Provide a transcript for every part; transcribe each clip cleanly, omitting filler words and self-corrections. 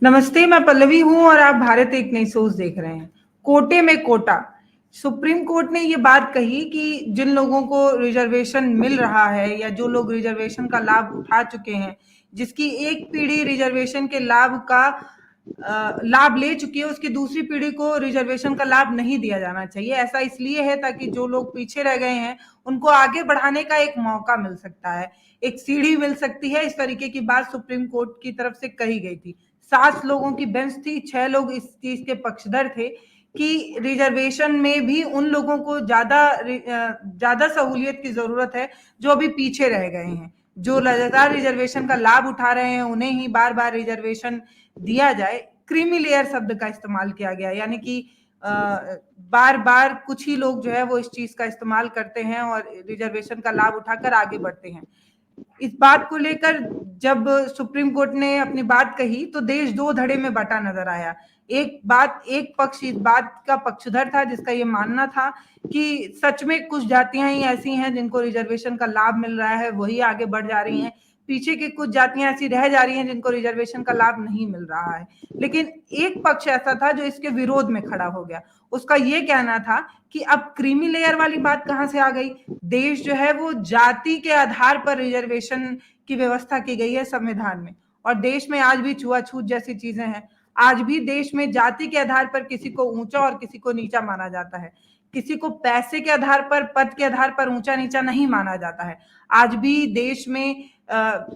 नमस्ते, मैं पल्लवी हूँ और आप भारत एक नई सोच देख रहे हैं। कोटे में कोटा। सुप्रीम कोर्ट ने ये बात कही कि जिन लोगों को रिजर्वेशन मिल रहा है या जो लोग रिजर्वेशन का लाभ उठा चुके हैं, जिसकी एक पीढ़ी रिजर्वेशन के लाभ का लाभ ले चुकी है, उसकी दूसरी पीढ़ी को रिजर्वेशन का लाभ नहीं दिया जाना चाहिए। ऐसा इसलिए है ताकि जो लोग पीछे रह गए हैं, उनको आगे बढ़ाने का एक मौका मिल सकता है, एक सीढ़ी मिल सकती है। इस तरीके की बात सुप्रीम कोर्ट की तरफ से कही गई थी। 7 लोगों की बेंच थी, 6 लोग इस चीज के पक्षधर थे कि रिजर्वेशन में भी उन लोगों को ज्यादा सहूलियत की जरूरत है जो अभी पीछे रह गए हैं। जो लगातार रिजर्वेशन का लाभ उठा रहे हैं, उन्हें ही बार बार रिजर्वेशन दिया जाए। क्रीमी लेयर शब्द का इस्तेमाल किया गया, यानी कि बार बार कुछ ही लोग जो है वो इस चीज का इस्तेमाल करते हैं और रिजर्वेशन का लाभ उठाकर आगे बढ़ते हैं। इस बात को लेकर जब सुप्रीम कोर्ट ने अपनी बात कही तो देश दो धड़े में बटा नजर आया। एक पक्ष इस बात का पक्षधर था जिसका ये मानना था कि सच में कुछ जातियां ही ऐसी हैं जिनको रिजर्वेशन का लाभ मिल रहा है, वही आगे बढ़ जा रही हैं। पीछे की कुछ जातियां ऐसी रह जा रही हैं जिनको रिजर्वेशन का लाभ नहीं मिल रहा है। लेकिन एक पक्ष ऐसा था जो इसके विरोध में खड़ा हो गया। उसका ये कहना था कि अब क्रीमी लेयर वाली बात कहां से आ गई। देश जो है वो जाति के आधार पर रिजर्वेशन की व्यवस्था की गई है संविधान में, और देश में आज भी छुआछूत जैसी चीजें हैं। आज भी देश में जाति के आधार पर किसी को ऊंचा और किसी को नीचा माना जाता है। किसी को पैसे के आधार पर, पद के आधार पर ऊंचा नीचा नहीं माना जाता है। आज भी देश में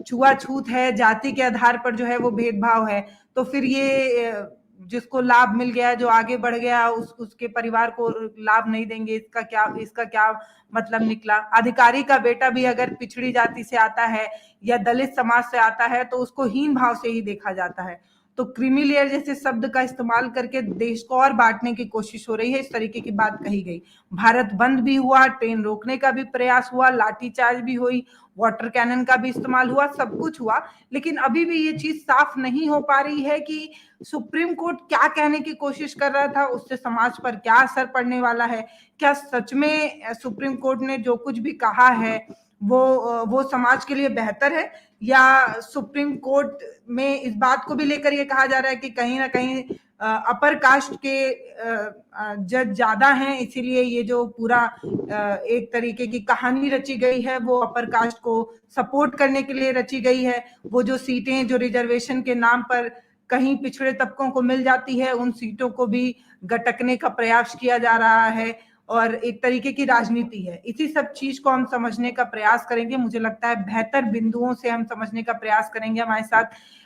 छुआछूत है, जाति के आधार पर जो है वो भेदभाव है। तो फिर ये जिसको लाभ मिल गया, जो आगे बढ़ गया, उसके परिवार को लाभ नहीं देंगे, इसका क्या मतलब निकला। अधिकारी का बेटा भी अगर पिछड़ी जाति से आता है या दलित समाज से आता है तो उसको हीन भाव से ही देखा जाता है। तो क्रीमी लेयर जैसे शब्द का इस्तेमाल करके देश को और बांटने की कोशिश हो रही है। इस तरीके की बात कही गई। भारत बंद भी हुआ, ट्रेन रोकने का भी प्रयास हुआ, लाठीचार्ज भी हुई, वाटर कैनन का भी इस्तेमाल हुआ, सब कुछ हुआ। लेकिन अभी भी ये चीज साफ नहीं हो पा रही है कि सुप्रीम कोर्ट क्या कहने की कोशिश कर रहा था, उससे समाज पर क्या असर पड़ने वाला है। क्या सच में सुप्रीम कोर्ट ने जो कुछ भी कहा है वो समाज के लिए बेहतर है, या सुप्रीम कोर्ट में इस बात को भी लेकर ये कहा जा रहा है कि कहीं ना कहीं अपर कास्ट के जज ज्यादा हैं, इसीलिए ये जो पूरा एक तरीके की कहानी रची गई है वो अपर कास्ट को सपोर्ट करने के लिए रची गई है। वो जो सीटें जो रिजर्वेशन के नाम पर कहीं पिछड़े तबकों को मिल जाती है, उन सीटों को भी गटकने का प्रयास किया जा रहा है और एक तरीके की राजनीति है। इसी सब चीज को हम समझने का प्रयास करेंगे। मुझे लगता है बेहतर बिंदुओं से हम समझने का प्रयास करेंगे। हमारे साथ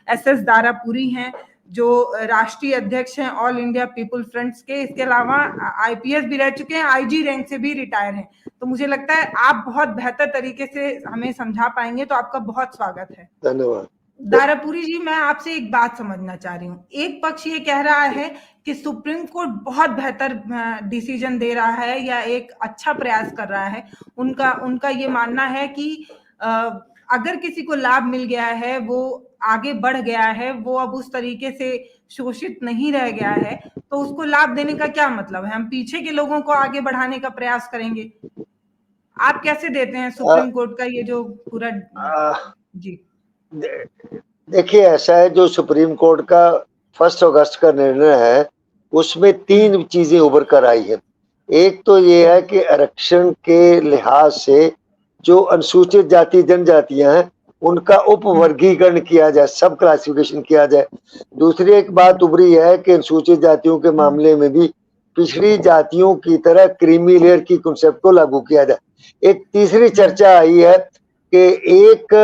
एसएस दारापुरी हैं जो राष्ट्रीय अध्यक्ष हैं ऑल इंडिया पीपुल फ्रंट्स के। इसके अलावा आईपीएस भी रह चुके हैं, आईजी रैंक से भी रिटायर हैं। तो मुझे लगता है आप बहुत बेहतर तरीके से हमें समझा पाएंगे, तो आपका बहुत स्वागत है। धन्यवाद। दारापुरी जी, मैं आपसे एक बात समझना चाह रही हूँ। एक पक्ष ये कह रहा है कि सुप्रीम कोर्ट बहुत बेहतर डिसीजन दे रहा है या एक अच्छा प्रयास कर रहा है। उनका ये मानना है कि अगर किसी को लाभ मिल गया है, वो आगे बढ़ गया है, वो अब उस तरीके से शोषित नहीं रह गया है, तो उसको लाभ देने का क्या मतलब है। हम पीछे के लोगों को आगे बढ़ाने का प्रयास करेंगे। आप कैसे देते हैं सुप्रीम कोर्ट का ये जो पूरा जी? देखिए, ऐसा है, जो सुप्रीम कोर्ट का 1 अगस्त का निर्णय है उसमें 3 चीजें उभर कर आई है। एक तो ये है कि आरक्षण के लिहाज से जो अनुसूचित जाति जनजातियां हैं उनका उपवर्गीकरण किया जाए, सब क्लासिफिकेशन किया जाए। दूसरी एक बात उभरी है कि अनुसूचित जातियों के मामले में भी पिछड़ी जातियों की तरह क्रीमी लेयर की कॉन्सेप्ट को लागू किया जाए। एक तीसरी चर्चा आई है कि एक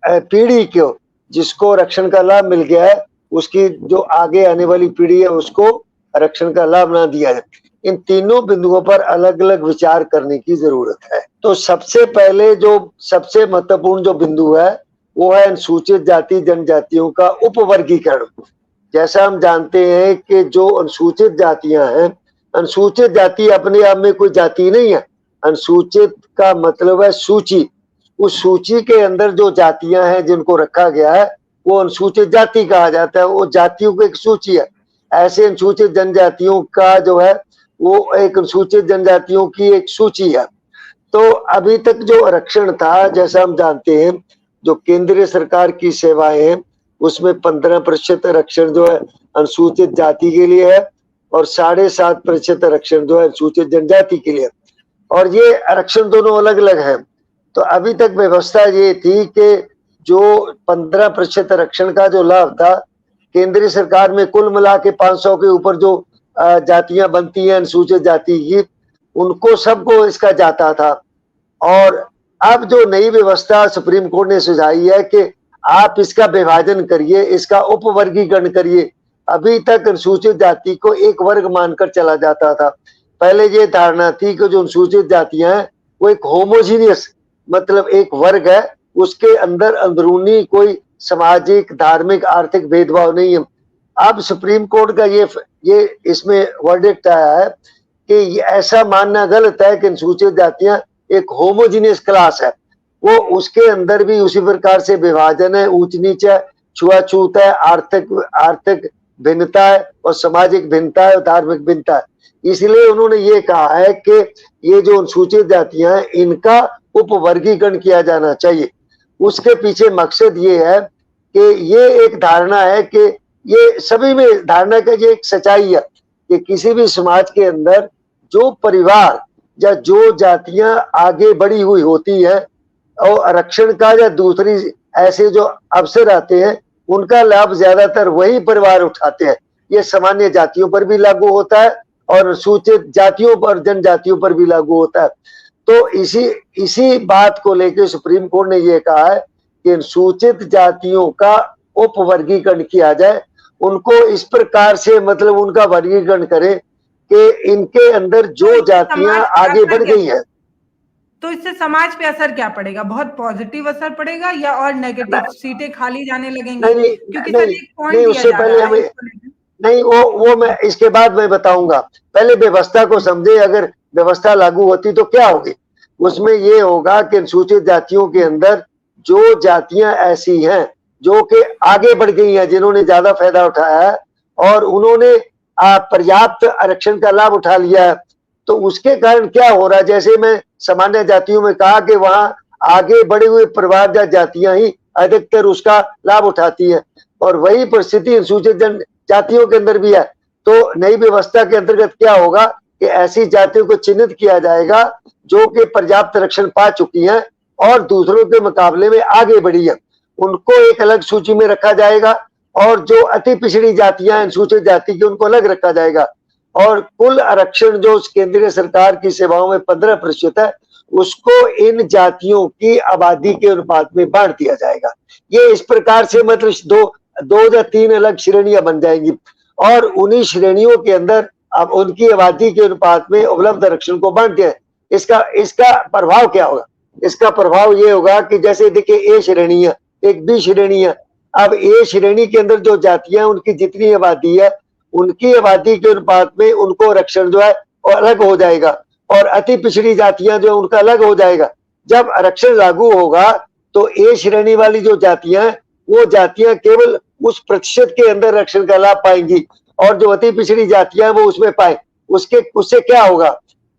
पीढ़ी को जिसको आरक्षण का लाभ मिल गया है उसकी जो आगे आने वाली पीढ़ी है उसको आरक्षण का लाभ ना दिया जाए। इन तीनों बिंदुओं पर अलग अलग विचार करने की जरूरत है। तो सबसे पहले जो सबसे महत्वपूर्ण जो बिंदु है वो है अनुसूचित जाति जनजातियों का उपवर्गीकरण। जैसा हम जानते हैं कि जो अनुसूचित जातियां हैं, अनुसूचित जाति अपने आप में कोई जाति नहीं है। अनुसूचित का मतलब है सूची। उस सूची के अंदर जो जातियां हैं जिनको रखा गया है वो अनुसूचित जाति कहा जाता है। वो जातियों की एक सूची है। ऐसे अनुसूचित जनजातियों का जो है वो एक अनुसूचित जनजातियों की एक सूची है। तो अभी तक जो आरक्षण था, जैसा हम जानते हैं, जो केंद्रीय सरकार की सेवाएं हैं उसमें 15% आरक्षण जो है अनुसूचित जाति के लिए है और 7.5% आरक्षण जो है अनुसूचित जनजाति के लिए। और ये आरक्षण दोनों अलग अलग हैं। तो अभी तक व्यवस्था ये थी कि जो 15% आरक्षण का जो लाभ था, केंद्रीय सरकार में कुल मिला के 500 के ऊपर जो जातियां बनती हैं अनुसूचित जाति की, उनको सबको इसका जाता था। और अब जो नई व्यवस्था सुप्रीम कोर्ट ने सुझाई है कि आप इसका विभाजन करिए, इसका उपवर्गीकरण करिए। अभी तक अनुसूचित जाति को एक वर्ग मानकर चला जाता था। पहले ये धारणा थी कि जो अनुसूचित जातियां हैं वो एक होमोजीनियस मतलब एक वर्ग है, उसके अंदर अंदरूनी कोई सामाजिक, धार्मिक, आर्थिक भेदभाव नहीं है। अब सुप्रीम कोर्ट का ये इसमें वर्डिक्ट आया है कि ऐसा मानना गलत है कि अनुसूचित जातियां एक होमोजीनियस क्लास है। वो उसके अंदर भी उसी प्रकार से विभाजन है, ऊंच नीच है, छुआछूत है, आर्थिक भिन्नता है और सामाजिक भिन्नता है और धार्मिक भिन्नता है। इसलिए उन्होंने ये कहा है कि ये जो अनुसूचित जातियां हैं इनका उपवर्गीकरण किया जाना चाहिए। उसके पीछे मकसद ये है कि ये एक धारणा है कि ये सभी में धारणा का ये एक सच्चाई है कि किसी भी समाज के अंदर जो परिवार या जो जातियां आगे बढ़ी हुई होती है और आरक्षण का या दूसरी ऐसे जो अवसर आते हैं उनका लाभ ज्यादातर वही परिवार उठाते हैं। ये सामान्य जातियों पर भी लागू होता है और अनुसूचित जातियों पर, जनजातियों पर भी लागू होता है। तो इसी बात को लेकर सुप्रीम कोर्ट ने ये कहा है कि अनुसूचित जातियों का उपवर्गीकरण किया जाए, उनको इस प्रकार से मतलब उनका वर्गीकरण करे कि इनके अंदर जो जातियां आगे बढ़ गई हैं। तो इससे समाज पे असर क्या पड़ेगा? बहुत पॉजिटिव असर पड़ेगा या और नेगेटिव, सीटें खाली जाने लगेंगी? क्योंकि सर एक पॉइंट दिया जा रहा है नहीं, वो मैं इसके बाद मैं बताऊंगा। पहले व्यवस्था को समझे, अगर व्यवस्था लागू होती तो क्या होगी। उसमें ये होगा कि अनुसूचित जातियों के अंदर जो जातियां ऐसी हैं जो कि आगे बढ़ गई हैं, जिन्होंने ज्यादा फायदा उठाया है और उन्होंने पर्याप्त आरक्षण का लाभ उठा लिया है, तो उसके कारण क्या हो रहा है, जैसे मैं सामान्य जातियों में कहा कि वहां आगे बढ़े हुए परिवार या जातियां ही अधिकतर उसका लाभ उठाती है और वही परिस्थिति अनुसूचित जातियों के अंदर भी है। तो नई व्यवस्था के अंतर्गत क्या होगा कि ऐसी जातियों को चिन्हित किया जाएगा जो कि पर्याप्त आरक्षण पा चुकी हैं और दूसरों के मुकाबले में आगे बढ़ी है, उनको एक अलग सूची में रखा जाएगा और जो अति पिछड़ी जातियां अनुसूचित जाति की उनको अलग रखा जाएगा। और कुल आरक्षण जो केंद्रीय सरकार की सेवाओं में 15% है, उसको इन जातियों की आबादी के अनुपात में बांट दिया जाएगा। ये इस प्रकार से मतलब दो या तीन अलग श्रेणियां बन जाएंगी और उन्हीं श्रेणियों के अंदर अब उनकी आबादी के अनुपात में उपलब्ध आरक्षण को बांट दिया। इसका प्रभाव क्या होगा? इसका प्रभाव ये होगा कि जैसे देखिए ए श्रेणी है, एक बी श्रेणी है। अब ए श्रेणी के अंदर जो जातियां उनकी जितनी आबादी है उनकी आबादी के अनुपात में उनको आरक्षण जो है वो अलग हो जाएगा और अति पिछड़ी जातियां जो उनका अलग हो जाएगा। जब आरक्षण लागू होगा तो ए श्रेणी वाली जो जातियां हैं वो जातियां केवल उस प्रतिशत के अंदर आरक्षण का लाभ पाएंगी और जो अति पिछड़ी जातियां वो उसमें पाए। उससे क्या होगा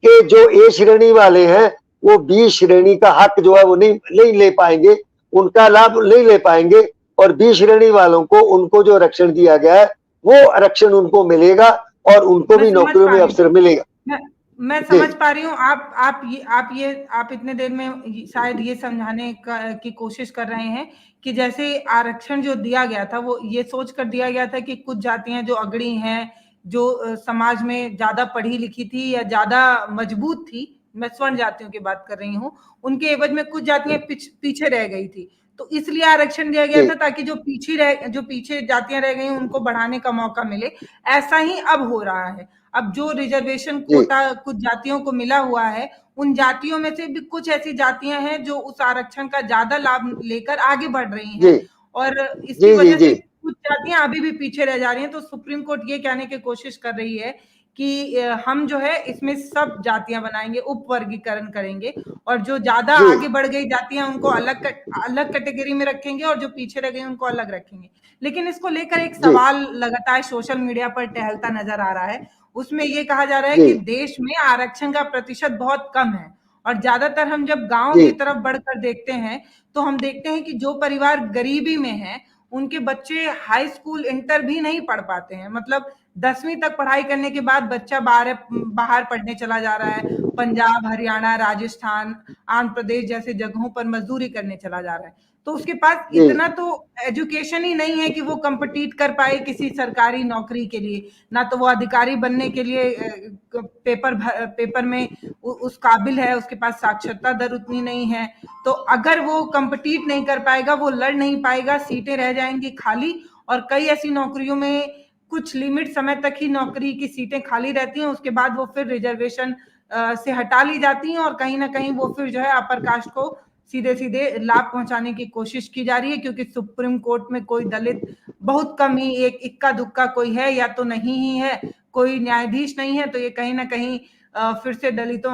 कि जो ए श्रेणी वाले हैं वो बी श्रेणी का हक जो है वो नहीं ले पाएंगे, उनका लाभ नहीं ले पाएंगे और बी श्रेणी वालों को उनको जो आरक्षण दिया गया है वो आरक्षण उनको मिलेगा और उनको भी नौकरियों में अवसर मिलेगा। मैं समझ पा रही हूँ। आप इतने देर में शायद ये समझाने की कोशिश कर रहे हैं कि जैसे आरक्षण जो दिया गया था वो ये सोच कर दिया गया था कि कुछ जातियां जो अग्रणी हैं, जो समाज में ज्यादा पढ़ी लिखी थी या ज्यादा मजबूत थी, मैं स्वर्ण जातियों की बात कर रही हूँ, उनके एवज में कुछ जातियां पीछे रह गई थी, तो इसलिए आरक्षण दिया गया था ताकि जो पीछे जातियां रह गई उनको बढ़ाने का मौका मिले। ऐसा ही अब हो रहा है। अब जो रिजर्वेशन कोटा कुछ जातियों को मिला हुआ है, उन जातियों में से भी कुछ ऐसी जातियां हैं जो उस आरक्षण का ज्यादा लाभ लेकर आगे बढ़ रही हैं और इसकी वजह से कुछ जातियां अभी भी पीछे रह जा रही हैं। तो सुप्रीम कोर्ट ये कहने की कोशिश कर रही है कि हम जो है इसमें सब जातियां बनाएंगे, उपवर्गीकरण करेंगे और जो ज्यादा आगे बढ़ गई जातियां उनको अलग कैटेगरी में रखेंगे और जो पीछे रह गई उनको अलग रखेंगे। लेकिन इसको लेकर एक सवाल लगातार सोशल मीडिया पर टहलता नजर आ रहा है। उसमें ये कहा जा रहा है कि देश में आरक्षण का प्रतिशत बहुत कम है और ज्यादातर हम जब गांव की तरफ बढ़कर देखते हैं तो हम देखते हैं कि जो परिवार गरीबी में है उनके बच्चे हाई स्कूल इंटर भी नहीं पढ़ पाते हैं। मतलब 10वीं तक पढ़ाई करने के बाद बच्चा बाहर पढ़ने चला जा रहा है, पंजाब, हरियाणा, राजस्थान, आंध्र प्रदेश जैसे जगहों पर मजदूरी करने चला जा रहा है। तो उसके पास जी इतना तो एजुकेशन ही नहीं है कि वो कम्पिटिट कर पाए किसी सरकारी नौकरी के लिए, ना तो वो अधिकारी बनने के लिए पेपर में उस काबिल है, उसके पास साक्षरता दर उतनी नहीं है। तो अगर वो कम्पिटिट नहीं कर पाएगा, वो लड़ नहीं पाएगा, सीटें रह जाएंगी खाली। और कई ऐसी नौकरियों में कुछ लिमिट समय तक ही नौकरी की सीटें खाली रहती हैं, उसके बाद वो फिर रिजर्वेशन से हटा ली जाती हैं, और कहीं ना कहीं वो फिर जो है अपर कास्ट को सीधे सीधे लाभ पहुंचाने की कोशिश की जा रही है। क्योंकि सुप्रीम कोर्ट में कोई दलित बहुत कम ही, एक इक्का दुक्का कोई है या तो नहीं ही है, कोई न्यायाधीश नहीं है। तो ये कहीं ना कहीं फिर से दलितों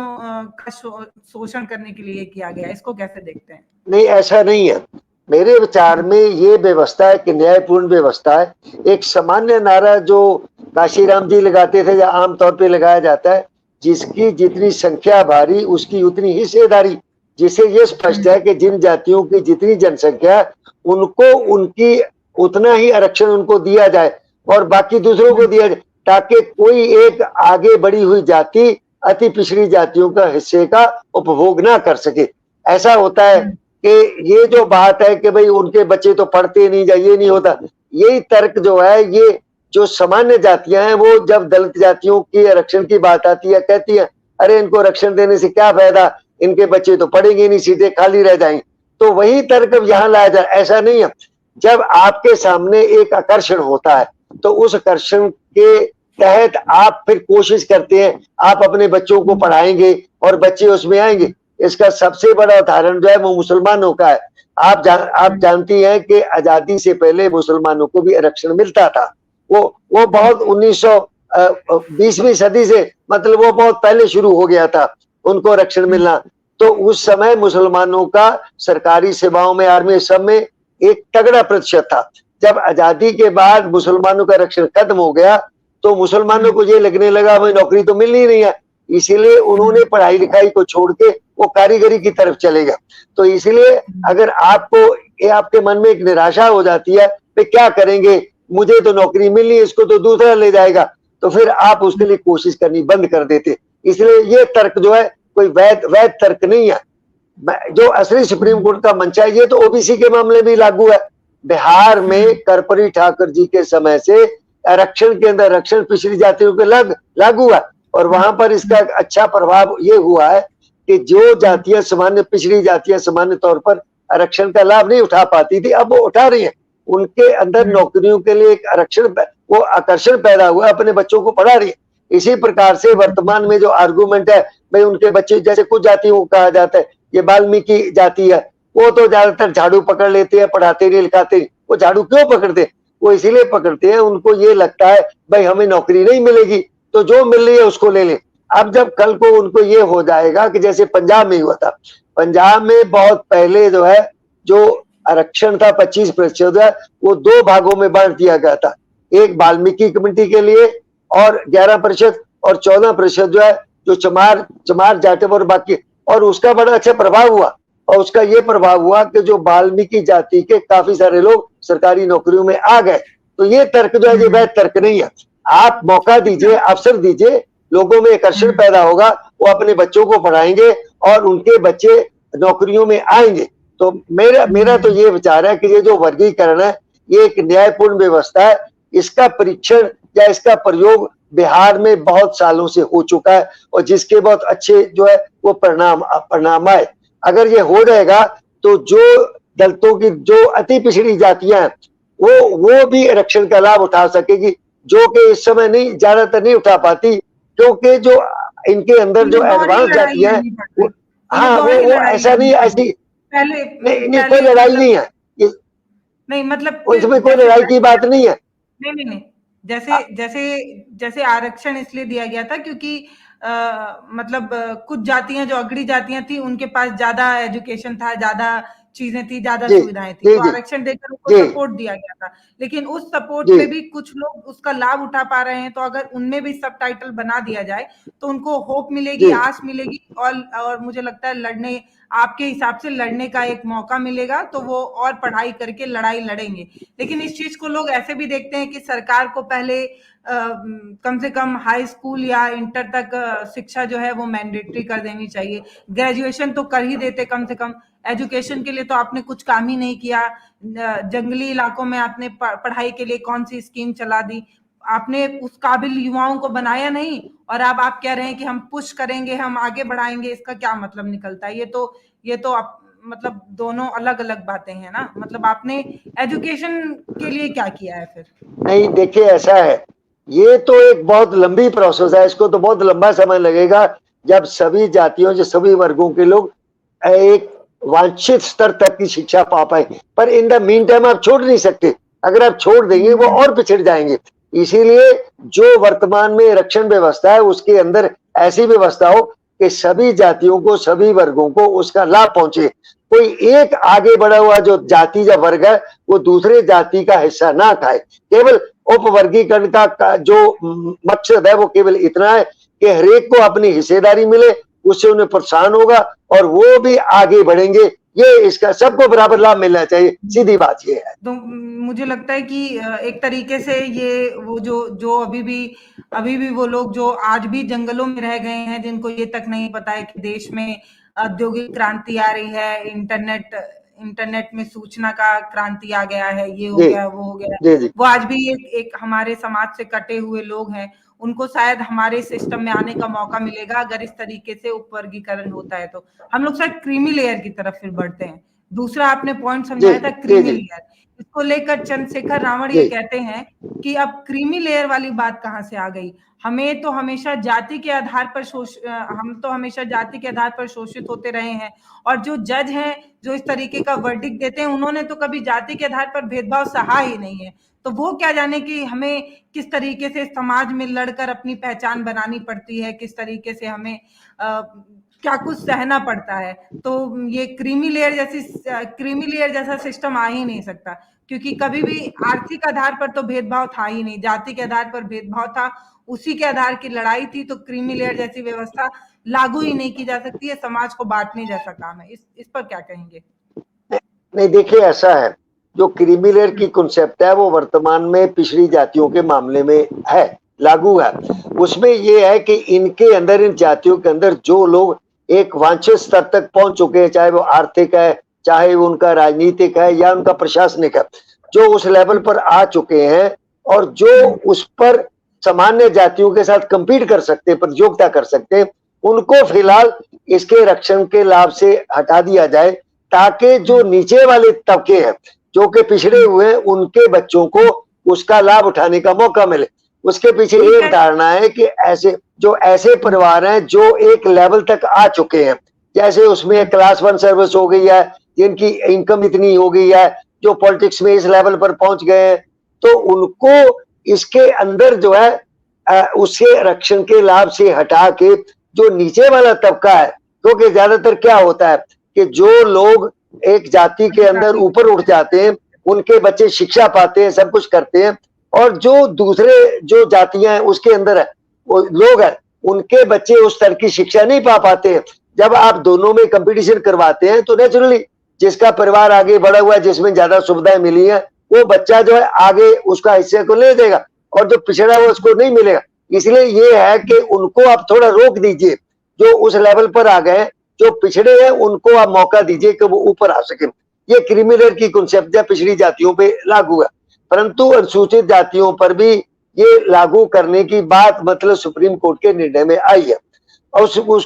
का शोषण करने के लिए किया गया। इसको कैसे देखते हैं? नहीं, ऐसा नहीं है। मेरे विचार में ये व्यवस्था है कि न्यायपूर्ण व्यवस्था है। एक सामान्य नारा जो काशीराम जी लगाते थे या आमतौर पे लगाया जाता है, जिसकी जितनी संख्या भारी उसकी उतनी हिस्सेदारी, जिसे ये स्पष्ट है कि जिन जातियों की जितनी जनसंख्या उनको उनकी उतना ही आरक्षण उनको दिया जाए और बाकी दूसरों को दिया जाए, ताकि कोई एक आगे बढ़ी हुई जाति अति पिछड़ी जातियों का हिस्से का उपभोग ना कर सके। ऐसा होता है कि ये जो बात है कि भाई उनके बच्चे तो पढ़ते नहीं, या ये नहीं होता, यही तर्क जो है, ये जो सामान्य जातियां हैं वो जब दलित जातियों की आरक्षण की बात आती है कहती है अरे इनको आरक्षण देने से क्या फायदा, इनके बच्चे तो पढ़ेंगे नहीं, सीटें खाली रह जाएंगी। तो वही तर्क यहाँ लाया जाए। ऐसा नहीं है। जब आपके सामने एक आकर्षण होता है तो उस आकर्षण के तहत आप फिर कोशिश करते हैं, आप अपने बच्चों को पढ़ाएंगे और बच्चे उसमें आएंगे। इसका सबसे बड़ा उदाहरण जो है वो मुसलमानों का है। आप जानती हैं कि आजादी से पहले मुसलमानों को भी आरक्षण मिलता था। वो बहुत 1920वीं सदी से, मतलब वो बहुत पहले शुरू हो गया था उनको आरक्षण मिलना। तो उस समय मुसलमानों का सरकारी सेवाओं में, आर्मी, सब में एक तगड़ा प्रतिशत था। जब आजादी के बाद मुसलमानों का आरक्षण खत्म हो गया तो मुसलमानों को ये लगने लगा भाई नौकरी तो मिल ही नहीं है, इसीलिए उन्होंने पढ़ाई लिखाई को छोड़ के वो कारीगरी की तरफ चले गए। तो इसलिए अगर आपको ये आपके मन में एक निराशा हो जाती है कि क्या करेंगे, मुझे तो नौकरी मिली, इसको तो दूसरा ले जाएगा, तो फिर आप उसके लिए कोशिश करनी बंद कर देते। इसलिए ये तर्क जो है कोई वैध तर्क नहीं है। जो असली सुप्रीम कोर्ट का मंशा है, ये तो ओबीसी के मामले में लागू है। बिहार में कर्पूरी ठाकुर जी के समय से आरक्षण के अंदर आरक्षण पिछड़ी जातियों के लागू है, और वहां पर इसका अच्छा प्रभाव ये हुआ है कि जो जातियां सामान्य पिछड़ी जातियां सामान्य तौर पर आरक्षण का लाभ नहीं उठा पाती थी, अब वो उठा रही हैं। उनके अंदर नौकरियों के लिए एक आरक्षण, वो आकर्षण पैदा हुआ, अपने बच्चों को पढ़ा रही है। इसी प्रकार से वर्तमान में जो आर्गुमेंट है भाई उनके बच्चे, जैसे कुछ जातियों को कहा जाता है ये वाल्मीकि जाति है, वो तो ज्यादातर झाड़ू पकड़ लेते हैं, पढ़ाते नहीं लिखाते नहीं। वो झाड़ू क्यों पकड़ते? वो इसीलिए पकड़ते हैं, उनको ये लगता है भाई हमें नौकरी नहीं मिलेगी तो जो मिल रही है उसको ले लें। अब जब कल को उनको ये हो जाएगा कि जैसे पंजाब में हुआ था, पंजाब में बहुत पहले जो है जो आरक्षण था 25% है, वो 2 भागों में बांट दिया गया था। एक वाल्मीकि कम्युनिटी के लिए और 11% और 14% जो है जो चमार जाटव और बाकी, और उसका बड़ा अच्छा प्रभाव हुआ। और उसका ये प्रभाव हुआ कि जो वाल्मीकि जाति के काफी सारे लोग सरकारी नौकरियों में आ गए। तो ये तर्क जो है ये वैध तर्क नहीं है। आप मौका दीजिए, अवसर दीजिए, लोगों में आकर्षण पैदा होगा, वो अपने बच्चों को पढ़ाएंगे और उनके बच्चे नौकरियों में आएंगे। तो मेरा तो ये विचार है कि ये जो वर्गीकरण है ये एक न्यायपूर्ण व्यवस्था है। इसका परीक्षण या इसका प्रयोग बिहार में बहुत सालों से हो चुका है और जिसके बहुत अच्छे जो है वो परिणाम आए। अगर ये हो जाएगा तो जो दलितों की जो अति पिछड़ी जातियां हैं वो भी आरक्षण का लाभ उठा सकेगी, जो कि इस समय नहीं, ज्यादातर नहीं उठा पाती, क्योंकि जो इनके अंदर जो एडवांस जातियां हैं, हाँ वो ऐसा नहीं, ऐसी नहीं कोई लड़ाई नहीं है, नहीं मतलब उसमें कोई लड़ाई की बात नहीं है। नहीं, जैसे आरक्षण इसलिए दिया गया था क्योंकि मतलब कुछ जातियां जो अगड़ी जातियां थी उनके पास ज्यादा एजुकेशन था, ज्यादा चीजें थी, ज्यादा जी सुविधाएं थी, जी तो जी आरक्षण देकर उनको जी सपोर्ट दिया गया था। लेकिन उस सपोर्ट जी में भी कुछ लोग उसका लाभ उठा पा रहे हैं, तो अगर उनमें भी सब टाइटल बना दिया जाए तो उनको होप मिलेगी, जी आस मिलेगी, और मुझे लगता है लड़ने, आपके हिसाब से लड़ने का एक मौका मिलेगा, तो वो और पढ़ाई करके लड़ाई लड़ेंगे। लेकिन इस चीज को लोग ऐसे भी देखते हैं कि सरकार को पहले कम से कम हाई स्कूल या इंटर तक शिक्षा जो है वो मैंडेटरी कर देनी चाहिए। ग्रेजुएशन तो कर ही देते कम से कम, एजुकेशन के लिए तो आपने कुछ काम ही नहीं किया। जंगली इलाकों में आपने पढ़ाई के लिए कौन सी स्कीम चला दी, आपने उस काबिल युवाओं को बनाया नहीं, और अब आप कह रहे हैं कि हम पुश करेंगे, हम आगे बढ़ाएंगे, इसका क्या मतलब निकलता है? ये तो मतलब दोनों अलग अलग बातें हैं ना। मतलब आपने एजुकेशन के लिए क्या किया है फिर? नहीं, देखिए ऐसा है, ये तो एक बहुत लंबी प्रोसेस है, इसको तो बहुत लंबा समय लगेगा जब सभी जातियों से सभी वर्गों के लोग एक वांछित स्तर तक की शिक्षा पा पाए। पर इन द मीन टाइम आप छोड़ नहीं सकते, अगर आप छोड़ देंगे वो और पिछड़ जाएंगे। इसीलिए जो वर्तमान में आरक्षण व्यवस्था है उसके अंदर ऐसी व्यवस्था हो कि सभी जातियों को, सभी वर्गों को उसका लाभ पहुंचे। कोई एक आगे बढ़ा हुआ जो जाति या वर्ग है वो दूसरे जाति का हिस्सा ना खाए। केवल उपवर्गीकरण का जो मकसद है वो केवल इतना है कि हरेक को अपनी हिस्सेदारी मिले, उससे उन्हें प्रोत्साहन होगा और वो भी आगे बढ़ेंगे। ये इसका सबको बराबर लाभ मिलना चाहिए, सीधी बात ये है। तो मुझे लगता है कि एक तरीके से ये वो जो अभी भी वो लोग जो आज भी जंगलों में रह गए हैं, जिनको ये तक नहीं पता है कि देश में औद्योगिक क्रांति आ रही है, इंटरनेट में सूचना का क्रांति आ गया है, ये हो जी गया, वो हो गया, जी जी वो आज भी एक हमारे समाज से कटे हुए लोग हैं। उनको शायद हमारे सिस्टम में आने का मौका मिलेगा अगर इस तरीके से उपवर्गीकरण होता है। तो हम लोग शायद क्रीमी लेयर की तरफ फिर बढ़ते हैं। दूसरा आपने पॉइंट जी समझाया था जी क्रीमी जी लेयर, इसको लेकर चंद्रशेखर रावण ये जी कहते हैं कि अब क्रीमी लेयर वाली बात कहाँ से आ गई? हमें तो हमेशा जाति के आधार पर हम तो हमेशा जाति के आधार पर शोषित होते रहे हैं, और जो जज हैं, जो इस तरीके का वर्डिक्ट देते हैं, उन्होंने तो कभी जाति के आधार पर भेदभाव सहा ही नहीं है। तो वो क्या जाने कि हमें किस तरीके से समाज में लड़कर अपनी पहचान बनानी पड़ती है, किस तरीके से हमें क्या कुछ सहना पड़ता है। तो ये क्रीमी लेयर जैसा सिस्टम आ ही नहीं सकता, क्योंकि कभी भी आर्थिक आधार पर तो भेदभाव था ही नहीं, जाति के आधार पर भेदभाव था, उसी के आधार की लड़ाई थी। तो क्रीमी लेयर जैसी व्यवस्था लागू ही नहीं की जा सकती है, समाज को बांटने जैसा काम है। इस पर क्या कहेंगे? नहीं, देखिए ऐसा है, जो क्रीमी लेयर की कॉन्सेप्ट है वो वर्तमान में पिछड़ी जातियों के मामले में है, लागू है। उसमें ये है कि इनके अंदर, इन जातियों के अंदर जो लोग एक वांछित स्तर तक पहुंच चुके हैं, चाहे वो आर्थिक है, चाहे वो उनका राजनीतिक है या उनका प्रशासनिक है, जो उस लेवल पर आ चुके हैं और जो उस पर सामान्य जातियों के साथ कंपीट कर सकते हैं, प्रतियोगिता कर सकते हैं, उनको फिलहाल इसके रक्षण के लाभ से हटा दिया जाए, ताकि जो नीचे वाले तबके हैं, जो कि पिछड़े हुए हैं, उनके बच्चों को उसका लाभ उठाने का मौका मिले। उसके पीछे एक धारणा है कि ऐसे परिवार हैं जो एक लेवल तक आ चुके हैं, जैसे उसमें क्लास 1 सर्विस हो गई है, जिनकी इनकम इतनी हो गई है, जो पॉलिटिक्स में इस लेवल पर पहुंच गए हैं, तो उनको इसके अंदर जो है उसके रक्षण के लाभ से हटा के जो नीचे वाला तबका है, क्योंकि ज्यादातर क्या होता है कि जो लोग एक जाति के अंदर ऊपर उठ जाते हैं, उनके बच्चे शिक्षा पाते हैं, सब कुछ करते हैं, और जो दूसरे जो जातियां हैं उसके अंदर है वो लोग हैं, उनके बच्चे उस तरह की शिक्षा नहीं पा पाते हैं। जब आप दोनों में कंपटीशन करवाते हैं तो नेचुरली जिसका परिवार आगे बढ़ा हुआ है, जिसमें ज्यादा सुविधाएं मिली है, वो बच्चा जो है आगे उसका हिस्से को ले देगा, और जो पिछड़ा हुआ उसको नहीं मिलेगा। इसलिए ये है कि उनको आप थोड़ा रोक दीजिए, जो उस लेवल पर आ गए, जो पिछड़े हैं उनको आप मौका दीजिए कि वो ऊपर आ सके। ये क्रीमी लेयर की कॉन्सेप्ट है, पिछड़ी जातियों पे लागू है, परंतु अनुसूचित जातियों पर भी ये लागू करने की बात मतलब सुप्रीम कोर्ट के निर्णय में आई है, और उसको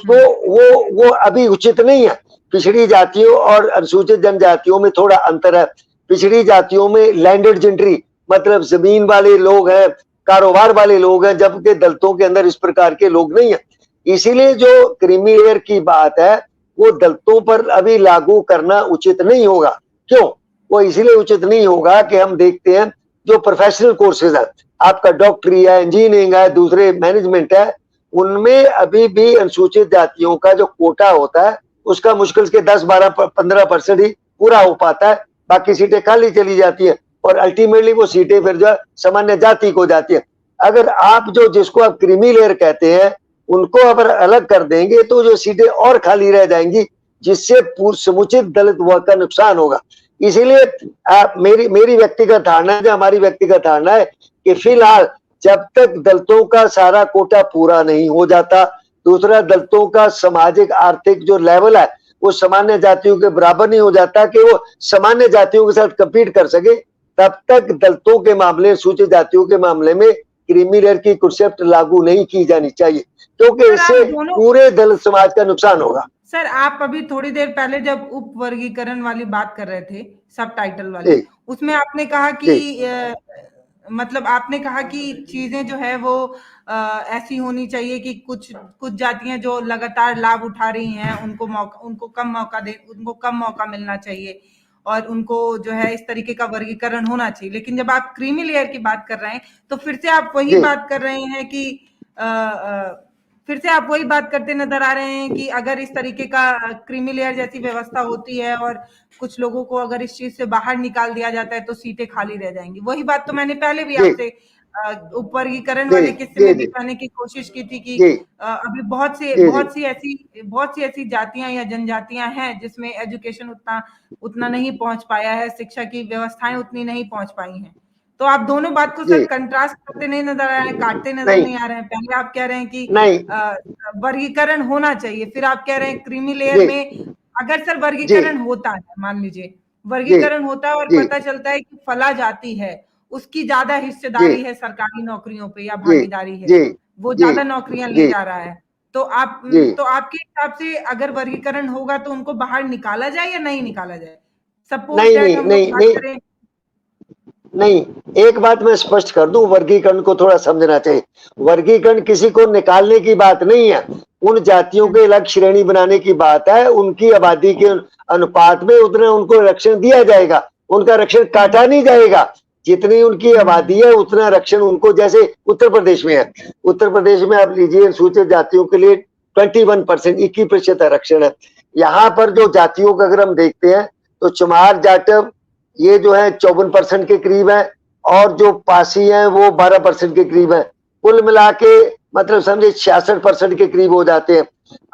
वो अभी उचित नहीं है। पिछड़ी जातियों और अनुसूचित जनजातियों में थोड़ा अंतर है। पिछड़ी जातियों में लैंडेड जेंट्री मतलब जमीन वाले लोग हैं, कारोबार वाले लोग हैं, जबकि दलितों के अंदर इस प्रकार के लोग नहीं है। इसीलिए जो क्रीमी लेयर की बात है वो दलितों पर अभी लागू करना उचित नहीं होगा। क्यों? वो इसलिए उचित नहीं होगा कि हम देखते हैं जो प्रोफेशनल कोर्सेज है, आपका डॉक्टरी है, इंजीनियरिंग है, दूसरे मैनेजमेंट है, उनमें अभी भी अनुसूचित जातियों का जो कोटा होता है उसका मुश्किल से 10, 12, 15% ही पूरा हो पाता है, बाकी सीटें खाली चली जाती है और अल्टीमेटली वो सीटें फिर जो है सामान्य जाति को जाती है। अगर आप जो जिसको आप क्रीमी लेयर कहते हैं उनको अगर अलग कर देंगे तो जो सीटें और खाली रह जाएंगी, जिससे समुचित दलित वर्ग का नुकसान होगा। इसीलिए मेरी व्यक्तिगत धारणा है, हमारी व्यक्तिगत धारणा है कि फिलहाल जब तक दलितों का सारा कोटा पूरा नहीं हो जाता, दूसरा दलितों का सामाजिक आर्थिक जो लेवल है वो सामान्य जातियों के बराबर नहीं हो जाता कि वो सामान्य जातियों के साथ कम्पीट कर सके, तब तक दलितों के मामले, सूचित जातियों के मामले में क्रीमी लेयर की कॉन्सेप्ट लागू नहीं की जानी चाहिए, क्योंकि इससे पूरे दलित समाज का नुकसान होगा। सर, आप अभी थोड़ी देर पहले जब उप वर्गीकरण वाली बात कर रहे थे, सब टाइटल वाली, उसमें आपने कहा कि मतलब आपने कहा कि चीजें जो है वो ऐसी होनी चाहिए कि कुछ जातियां जो लगातार लाभ उठा रही हैं उनको कम मौका मिलना चाहिए और उनको जो है इस तरीके का वर्गीकरण होना चाहिए। लेकिन जब आप क्रीमी लेयर की बात कर रहे हैं तो फिर से आप वही बात कर रहे हैं कि फिर से आप वही बात करते नजर आ रहे हैं कि अगर इस तरीके का क्रीमी लेयर जैसी व्यवस्था होती है और कुछ लोगों को अगर इस चीज से बाहर निकाल दिया जाता है तो सीटें खाली रह जाएंगी। वही बात तो मैंने पहले भी आपसे उपवर्गीकरण वाले किस्से में भी कहने की कोशिश की थी कि अभी बहुत सी ऐसी जातियां या जनजातियां हैं जिसमें एजुकेशन उतना नहीं पहुंच पाया है, शिक्षा की व्यवस्थाएं उतनी नहीं पहुंच पाई हैं। तो आप दोनों बात को सर कंट्रास्ट करते नहीं नजर आ रहे हैं, काटते नजर नहीं आ रहे हैं। पहले आप कह रहे हैं कि वर्गीकरण होना चाहिए, फिर आप कह रहे हैं क्रीमी लेयर में अगर सर वर्गीकरण होता है, मान लीजिए वर्गीकरण होता है और पता चलता है कि फला जाति है, उसकी ज्यादा हिस्सेदारी है सरकारी नौकरियों पे या भागीदारी है, वो ज्यादा नौकरियां ले जा रहा है, तो आपके हिसाब से अगर वर्गीकरण होगा तो उनको बाहर निकाला जाए या नहीं निकाला जाए? सपोज दैट हम लोग बात करें। नहीं, एक बात मैं स्पष्ट कर दूं, वर्गीकरण को थोड़ा समझना चाहिए। वर्गीकरण किसी को निकालने की बात नहीं है, उन जातियों के अलग श्रेणी बनाने की बात है। उनकी आबादी के अनुपात में उतना उनको आरक्षण दिया जाएगा, उनका आरक्षण काटा नहीं जाएगा। जितनी उनकी आबादी है उतना आरक्षण उनको, जैसे उत्तर प्रदेश में है, उत्तर प्रदेश में आप लीजिए अनुसूचित जातियों के लिए 21%, 21% आरक्षण है। यहाँ पर जो जातियों का अगर हम देखते हैं तो चमार, जाटव ये जो है 54% के करीब है और जो पासी हैं वो 12% के करीब है। कुल मिला के मतलब समझे 66% के करीब हो जाते हैं।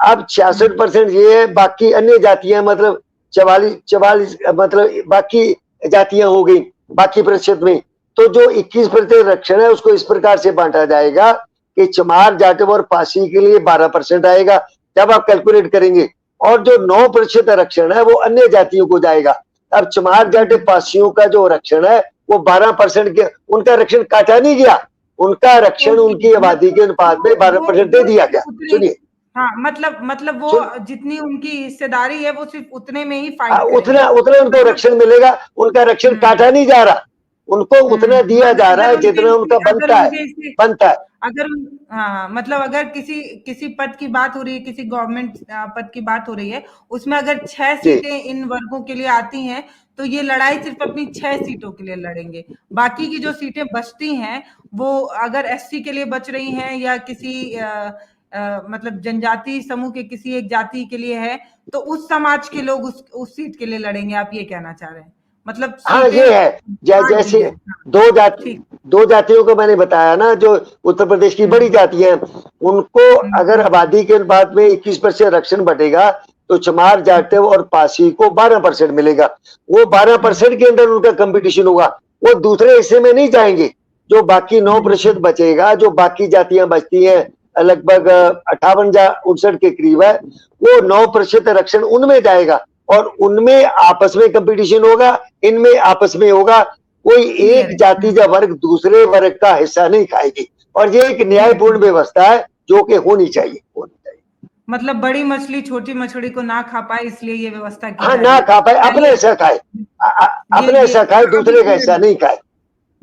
अब 66% ये है, बाकी अन्य जातियां मतलब 44 मतलब बाकी जातियां हो गई बाकी प्रतिशत में। तो जो 21% आरक्षण है उसको इस प्रकार से बांटा जाएगा कि चमार, जाटव और पासी के लिए 12% आएगा जब आप कैलकुलेट करेंगे, और जो 9% आरक्षण है वो अन्य जातियों को जाएगा। अब चमार, जाट, पासियों का जो आरक्षण है वो 12% के, उनका आरक्षण काटा नहीं गया, उनका आरक्षण उनकी आबादी के अनुपात में 12% दे दिया गया। सुनिए, हाँ, मतलब वो जितनी उनकी हिस्सेदारी है वो सिर्फ उतने में ही फाइट उतना उनको आरक्षण मिलेगा, उनका आरक्षण काटा नहीं जा रहा, उनको उतना दिया जा रहा है जितना उनका बनता है। अगर हाँ, मतलब अगर किसी पद की बात हो रही है, किसी गवर्नमेंट पद की बात हो रही है, उसमें अगर 6 सीटें इन वर्गों के लिए आती हैं तो ये लड़ाई सिर्फ अपनी 6 सीटों के लिए लड़ेंगे। बाकी की जो सीटें बचती हैं वो अगर एससी के लिए बच रही हैं या किसी मतलब जनजाति समूह के किसी एक जाति के लिए है तो उस समाज के लोग उस सीट के लिए लड़ेंगे, आप ये कहना चाह रहे हैं? मतलब हाँ, ये है जैसे दो जातियों को मैंने बताया ना, जो उत्तर प्रदेश की बड़ी जातियां हैं, उनको अगर आबादी के अनुपात में 21% आरक्षण बटेगा तो चमार, जाटव और पासी को 12% मिलेगा। वो 12% के अंदर उनका कंपटीशन होगा, वो दूसरे हिस्से में नहीं जाएंगे। जो बाकी 9% बचेगा, जो बाकी जातियां बचती हैं लगभग 58 या 59 के करीब है, वो 9% आरक्षण उनमें जाएगा और उनमें आपस में कंपटीशन होगा, इनमें आपस में होगा। कोई एक जाति या वर्ग दूसरे वर्ग का हिस्सा नहीं खाएगी, और ये एक न्यायपूर्ण व्यवस्था है जो कि होनी चाहिए। मतलब बड़ी मछली छोटी मछली को ना खा पाए, इसलिए ये व्यवस्था की। हाँ, ना खा पाए, अपने हिस्सा खाए, अपने हिस्सा खाए, दूसरे का हिस्सा नहीं खाए।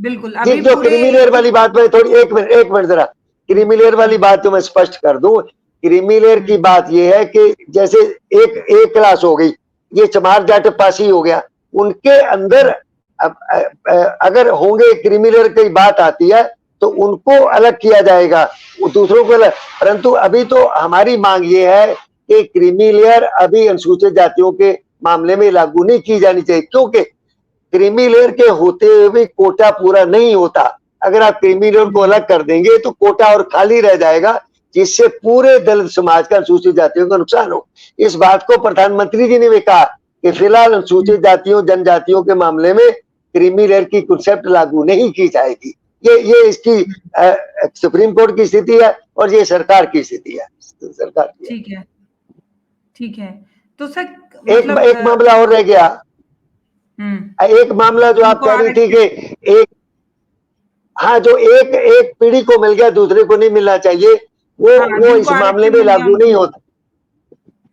बिल्कुल। अभी जो क्रीमी लेयर वाली बात में थोड़ी एक मिनट जरा क्रीमी लेयर वाली बात तो मैं स्पष्ट कर दूं। क्रीमी लेयर की बात यह है कि जैसे एक क्लास हो गई, ये चमार, जाट, पासी हो गया, उनके अंदर अगर होंगे क्रीमी लेयर की बात आती है तो उनको अलग किया जाएगा, दूसरों को अलग। परंतु अभी तो हमारी मांग ये है कि क्रीमी लेयर अभी अनुसूचित जातियों के मामले में लागू नहीं की जानी चाहिए, क्योंकि क्रीमी लेयर के होते हुए भी कोटा पूरा नहीं होता। अगर आप क्रीमी लेयर को अलग कर देंगे तो कोटा और खाली रह जाएगा, जिससे पूरे दलित समाज का अनुसूचित जातियों का नुकसान हो। इस बात को प्रधानमंत्री जी ने भी कहा कि फिलहाल अनुसूचित जातियों जनजातियों के मामले में क्रीमी लेयर की कंसेप्ट लागू नहीं की जाएगी। ये इसकी सुप्रीम कोर्ट की स्थिति है और ये सरकार की स्थिति है, सरकार की। ठीक है, ठीक है। तो सर मतलब एक मामला और रह गया। एक मामला जो आप कह रही थी कि एक, हाँ, जो एक पीढ़ी को मिल गया दूसरे को नहीं मिलना चाहिए, वो इस मामले में लागू नहीं होता।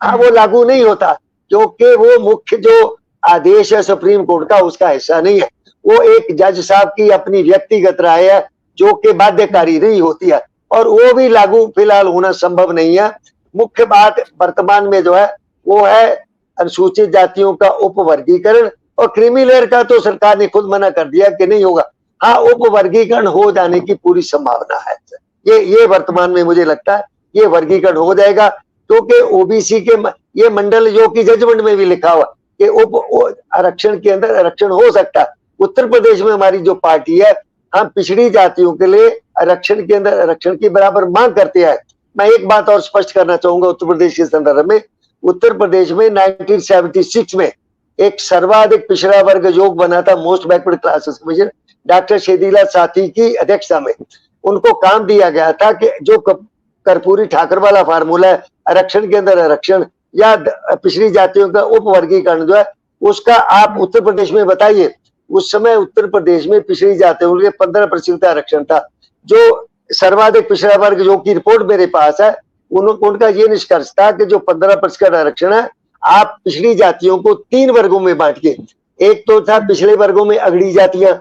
हाँ, वो लागू नहीं होता क्योंकि वो मुख्य जो आदेश है सुप्रीम कोर्ट का उसका हिस्सा नहीं है। वो एक जज साहब की अपनी व्यक्तिगत राय है जो कि बाध्यकारी नहीं होती है, और वो भी लागू फिलहाल होना संभव नहीं है। मुख्य बात वर्तमान में जो है वो है अनुसूचित जातियों का उपवर्गीकरण, और क्रीमी लेयर का तो सरकार ने खुद मना कर दिया कि नहीं होगा। हाँ, उपवर्गीकरण हो जाने की पूरी संभावना है। ये वर्तमान में मुझे लगता है ये वर्गीकरण हो जाएगा, क्योंकि ओबीसी के ये मंडल योग की जजमेंट में भी लिखा हुआ कि उप आरक्षण के अंदर आरक्षण हो सकता है। उत्तर प्रदेश में हमारी जो पार्टी है, हम पिछड़ी जातियों के लिए आरक्षण के अंदर आरक्षण की बराबर मांग करते हैं। मैं एक बात और स्पष्ट करना चाहूंगा उत्तर प्रदेश के संदर्भ में। उत्तर प्रदेश में 1976 में एक सर्वाधिक पिछड़ा वर्ग योग बना था, most backward classes commission, doctor शेदीला साथी की अध्यक्षता में। उनको काम दिया गया था कि जो कर्पूरी ठाकर वाला फार्मूला है, आरक्षण के अंदर आरक्षण या पिछड़ी जातियों का उपवर्गीकरण जो है, उसका आप उत्तर प्रदेश में बताइए। उस समय उत्तर प्रदेश में पिछड़ी जातियों के लिए 15% आरक्षण था। जो सर्वाधिक पिछड़ा वर्ग योग की रिपोर्ट मेरे पास है, उनका ये निष्कर्ष था कि जो 15% आरक्षण है, आप पिछड़ी जातियों को 3 वर्गों में बांटिए। एक तो था पिछड़े वर्गों में अगड़ी जातियां,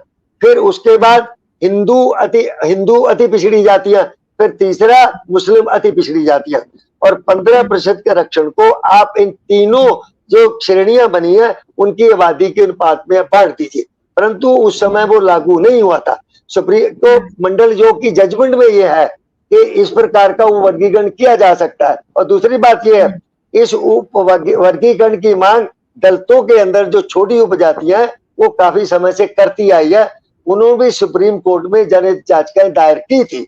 फिर उसके बाद हिंदू अति पिछड़ी जातियां, फिर तीसरा मुस्लिम अति पिछड़ी जातियां, और 15% के आरक्षण को आप इन तीनों जो श्रेणियां बनी है उनकी आबादी के अनुपात में बांट दीजिए। परंतु उस समय वो लागू नहीं हुआ था। सुप्रीम तो मंडल योग की जजमेंट में यह है कि इस प्रकार का वर्गीकरण किया जा सकता है। और दूसरी बात यह है, इस वर्गीकरण की मांग दलितों के अंदर जो छोटी उपजातियां हैं वो काफी समय से करती आई है। उन्होंने भी सुप्रीम कोर्ट में जनहित याचिकाएं दायर की थी,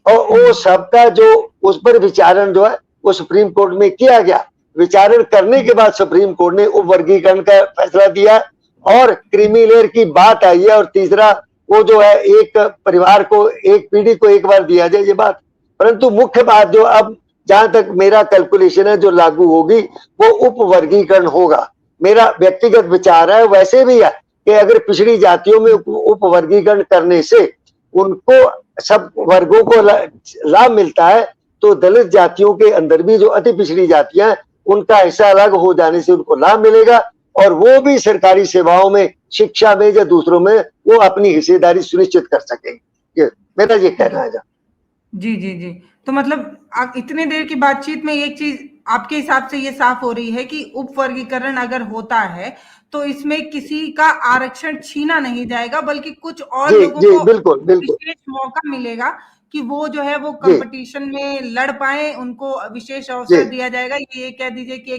और वो सबका जो उस पर विचारण जो है वो सुप्रीम कोर्ट में किया गया। विचारण करने के बाद सुप्रीम कोर्ट ने उपवर्गीकरण का फैसला दिया, और क्रीमी लेयर की बात आई है। और तीसरा वो जो है एक परिवार को, एक पीढ़ी को एक बार दिया जाए, ये बात। परंतु मुख्य बात जो अब जहां तक मेरा कैलकुलेशन है जो लागू होगी वो उपवर्गीकरण होगा। मेरा व्यक्तिगत विचार है, वैसे भी है कि अगर पिछड़ी जातियों में उपवर्गीकरण करने से उनको सब वर्गों को लाभ मिलता है, तो दलित जातियों के अंदर भी जो अति पिछड़ी जातियां हैं उनका हिस्सा अलग हो जाने से उनको लाभ मिलेगा, और वो भी सरकारी सेवाओं में, शिक्षा में या दूसरों में वो अपनी हिस्सेदारी सुनिश्चित कर सकेंगे। मेरा ये कहना है। जी जी जी। तो मतलब आप इतने देर की बातचीत में एक चीज आपके हिसाब से ये साफ हो रही है कि उपवर्गीकरण अगर होता है तो इसमें किसी का आरक्षण छीना नहीं जाएगा, बल्कि कुछ और लोगों को बिल्कुल, बिल्कुल। विशेष मौका मिलेगा कि वो जो है वो कंपटीशन में लड़ पाए, उनको विशेष अवसर दिया जाएगा। ये कह दीजिए कि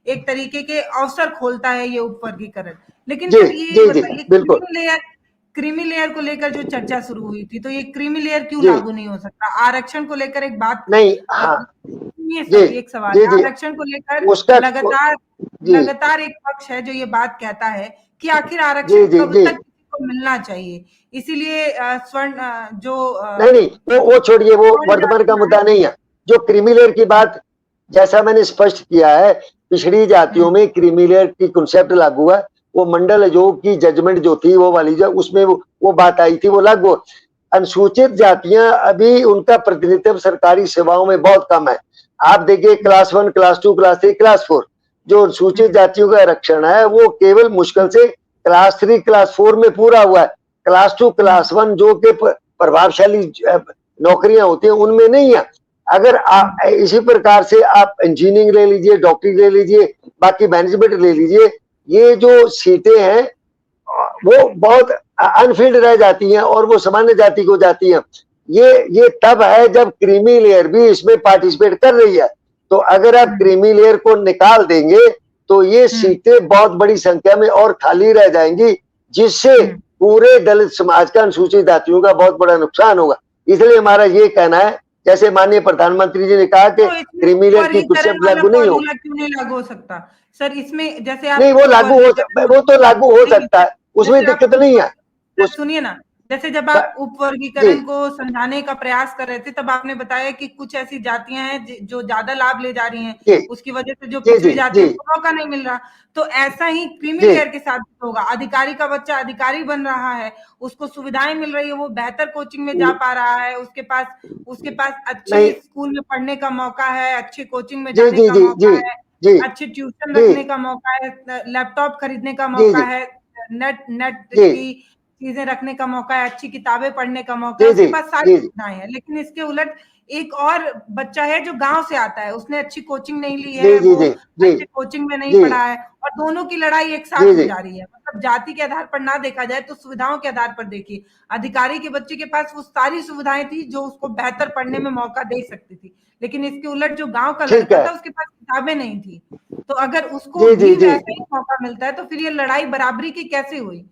एक तरीके के अवसर खोलता है ये उपवर्गीकरण। लेकिन सर ये बताइए, क्रीमी लेयर को लेकर जो चर्चा शुरू हुई थी, तो ये क्रीमी लेयर क्यों लागू नहीं हो सकता? आरक्षण को लेकर एक बात नहीं, हाँ, एक सवाल है। आरक्षण को लेकर लगातार एक पक्ष है जो ये बात कहता है कि आखिर आरक्षण कब तक किसी को मिलना चाहिए। इसीलिए स्वर्ण जो नहीं, वो छोड़िए, वो वर्तमान का मुद्दा नहीं है। जो क्रीमी लेयर की बात, जैसा मैंने स्पष्ट किया है, पिछड़ी जातियों में क्रीमी लेयर की कंसेप्ट लागू है। वो मंडल योग की जजमेंट जो थी वो वाली, जो उसमें वो बात आई थी, वो लागू। अनुसूचित जातियां अभी उनका प्रतिनिधित्व सरकारी सेवाओं में बहुत कम है। आप देखिए क्लास 1, क्लास 2, क्लास 3, क्लास 4 जो अनुसूचित जातियों का आरक्षण है वो केवल मुश्किल से क्लास 3, क्लास 4 में पूरा हुआ है। क्लास 2, क्लास 1 जो के प्रभावशाली नौकरियां होती हैं उनमें नहीं है। अगर आप इसी प्रकार से आप इंजीनियरिंग ले लीजिए, डॉक्टरी ले लीजिए, बाकी मैनेजमेंट ले लीजिए, ये जो सीटें हैं वो बहुत अनफिल्ड रह जाती हैं और वो सामान्य जाति को जाती हैं। ये तब है जब क्रीमी लेयर भी इसमें पार्टिसिपेट कर रही है। तो अगर आप क्रीमी लेयर को निकाल देंगे तो ये सीटें बहुत बड़ी संख्या में और खाली रह जाएंगी, जिससे पूरे दलित समाज का, अनुसूचित जातियों का बहुत बड़ा नुकसान होगा। इसलिए हमारा ये कहना है, जैसे माननीय प्रधानमंत्री जी ने कहा कि तो इसमें क्रीमी लेयर की वर्गीकरण कुछ वाला लागू नहीं होगी। फॉर्मूला क्यों नहीं लागू हो सकता सर? इसमें जैसे आप नहीं, वो उप लागू हो, वर्गीकरण, वो तो लागू हो नहीं सकता सर, है, उसमें जैसे आप दिक्कत नहीं है। सर उस सुनिए ना, जैसे जब आप उप जी वर्गीकरण को समझाने का प्रयास कर रहे थे, तब आपने बताया कि कुछ ऐसी जातियां हैं जो ज्यादा लाभ ले जा रही हैं, जी उसकी वजह से जो जी जी पिछड़ी जाति जी है उनको मौका नहीं मिल रहा। तो ऐसा ही क्रीमी जी लेयर के साथ भी होगा। अधिकारी का बच्चा अधिकारी बन रहा है, उसको सुविधाएं मिल रही है, वो बेहतर कोचिंग में जा पा रहा है, उसके पास अच्छे नहीं, स्कूल में पढ़ने का मौका है, अच्छे कोचिंग में जी जाने जी का जी मौका जी है, जी अच्छे ट्यूशन जी रखने का मौका है, लैपटॉप खरीदने का जी मौका जी है, नेट नेट जी की चीजें रखने का मौका है, अच्छी किताबें पढ़ने का मौका है, जी उसके जी पास सारी जी सुविधाएं हैं। लेकिन इसके उलट एक और बच्चा है जो गांव से आता है, उसने अच्छी कोचिंग नहीं ली जी है, जी वो जी जी अच्छे कोचिंग में नहीं जी पढ़ा है, और दोनों की लड़ाई एक जी साथ हो जी जा रही है। मतलब जाति के आधार पर ना देखा जाए तो सुविधाओं के आधार पर देखिए, अधिकारी के बच्चे के पास वो सारी सुविधाएं थी जो उसको बेहतर पढ़ने में मौका दे सकती थी, लेकिन इसके उलट जो गांव का ठीक लड़का है। था उसके पास किताबें नहीं थी। तो अगर उसको जी जी भी जी वैसा ही मौका मिलता है तो फिर ये लड़ाई बराबरी की कैसे हुई?